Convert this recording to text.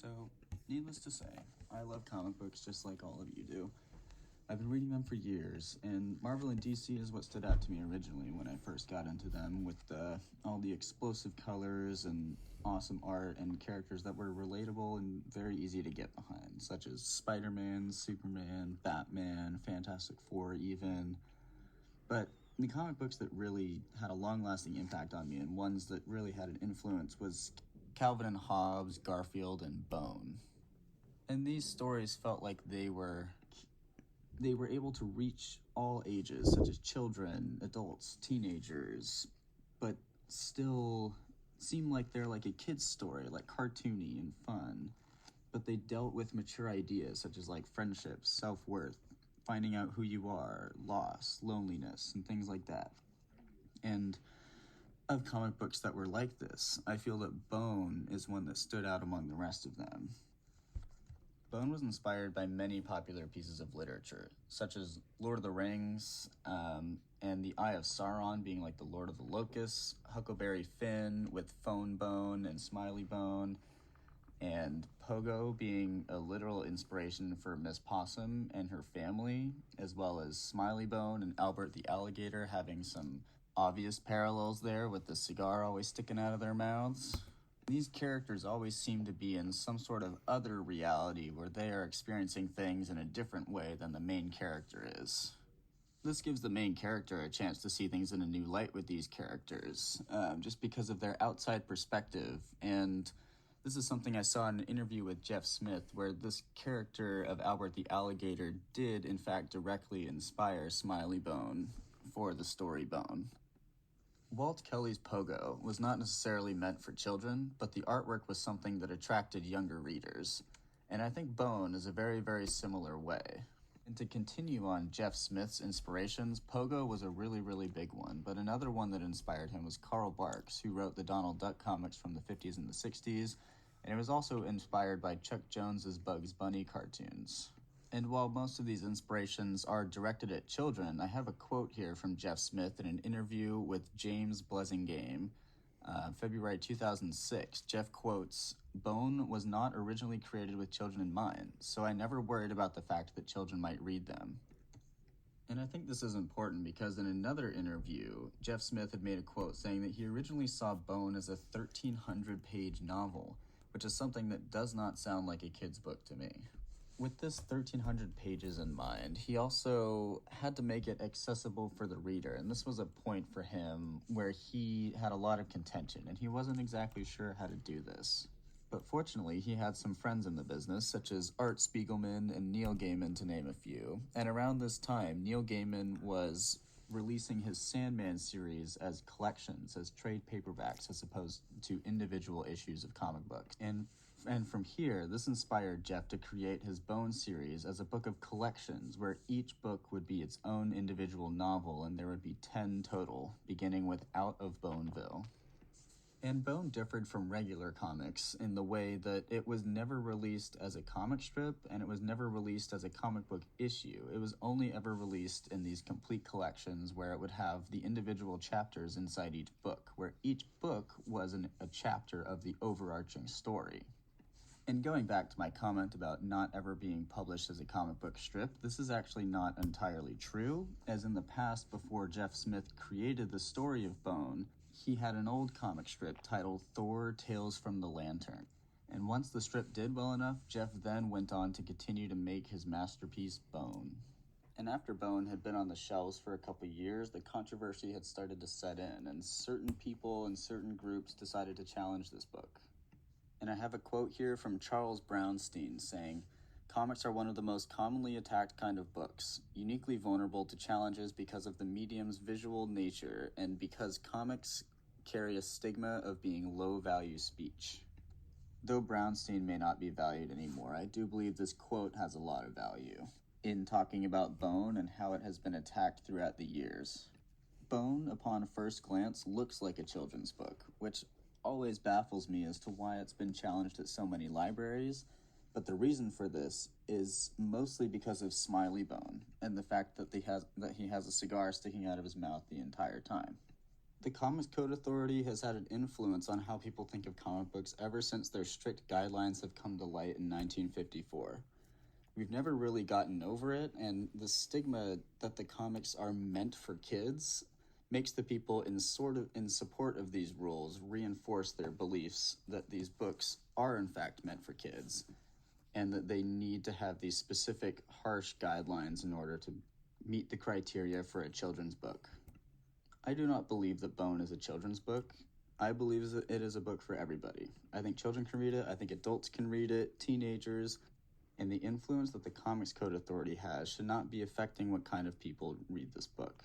So, needless to say, I love comic books just like all of you do. I've been reading them for years, and Marvel and DC is what stood out to me originally when I first got into them, with all the explosive colors and awesome art and characters that were relatable and very easy to get behind, such as Spider-Man, Superman, Batman, Fantastic Four even. But the comic books that really had a long-lasting impact on me and ones that really had an influence was Calvin and Hobbes, Garfield, and Bone. And these stories felt like they were able to reach all ages, such as children, adults, teenagers, but still seem like they're like a kid's story, like cartoony and fun. But they dealt with mature ideas such as like friendship, self-worth, finding out who you are, loss, loneliness, and things like that. And of comic books that were like this, I feel that Bone is one that stood out among the rest of them. Bone was inspired by many popular pieces of literature, such as Lord of the Rings, and the Eye of Sauron being like the Lord of the Locusts, Huckleberry Finn with Phone Bone and Smiley Bone, and Pogo being a literal inspiration for Miss Possum and her family, as well as Smiley Bone and Albert the Alligator having some obvious parallels there with the cigar always sticking out of their mouths. These characters always seem to be in some sort of other reality where they are experiencing things in a different way than the main character is. This gives the main character a chance to see things in a new light with these characters, just because of their outside perspective. And this is something I saw in an interview with Jeff Smith, where this character of Albert the Alligator did, in fact, directly inspire Smiley Bone for the story Bone. Walt Kelly's Pogo was not necessarily meant for children, but the artwork was something that attracted younger readers. And I think Bone is a very, very similar way. And to continue on Jeff Smith's inspirations, Pogo was a really, really big one, but another one that inspired him was Carl Barks, who wrote the Donald Duck comics from the 50s and the 60s, and it was also inspired by Chuck Jones's Bugs Bunny cartoons. And while most of these inspirations are directed at children, I have a quote here from Jeff Smith in an interview with James Blessingame, February 2006. Jeff quotes, "Bone was not originally created with children in mind, so I never worried about the fact that children might read them." And I think this is important because in another interview, Jeff Smith had made a quote saying that he originally saw Bone as a 1,300-page novel, which is something that does not sound like a kid's book to me. With this 1,300 pages in mind, he also had to make it accessible for the reader, and this was a point for him where he had a lot of contention, and he wasn't exactly sure how to do this. But fortunately, he had some friends in the business, such as Art Spiegelman and Neil Gaiman, to name a few, and around this time, Neil Gaiman was releasing his Sandman series as collections, as trade paperbacks, as opposed to individual issues of comic books. And from here, this inspired Jeff to create his Bone series as a book of collections, where each book would be its own individual novel, and there would be 10 total, beginning with Out of Boneville. And Bone differed from regular comics in the way that it was never released as a comic strip, and it was never released as a comic book issue. It was only ever released in these complete collections where it would have the individual chapters inside each book, where each book was a chapter of the overarching story. And going back to my comment about not ever being published as a comic book strip, this is actually not entirely true, as in the past, before Jeff Smith created the story of Bone, he had an old comic strip titled Thor: Tales from the Lantern. And once the strip did well enough, Jeff then went on to continue to make his masterpiece Bone. And after Bone had been on the shelves for a couple years, the controversy had started to set in, and certain people and certain groups decided to challenge this book. And I have a quote here from Charles Brownstein saying, "Comics are one of the most commonly attacked kind of books, uniquely vulnerable to challenges because of the medium's visual nature and because comics carry a stigma of being low-value speech." Though Brownstein may not be valued anymore, I do believe this quote has a lot of value in talking about Bone and how it has been attacked throughout the years. Bone, upon first glance, looks like a children's book, which always baffles me as to why it's been challenged at so many libraries, but the reason for this is mostly because of Smiley Bone and the fact that he has a cigar sticking out of his mouth the entire time. The Comics Code Authority has had an influence on how people think of comic books ever since their strict guidelines have come to light in 1954. We've never really gotten over it, and the stigma that the comics are meant for kids makes the people in support of these rules reinforce their beliefs that these books are in fact meant for kids, and that they need to have these specific harsh guidelines in order to meet the criteria for a children's book. I do not believe that Bone is a children's book. I believe that it is a book for everybody. I think children can read it, I think adults can read it, teenagers, and the influence that the Comics Code Authority has should not be affecting what kind of people read this book.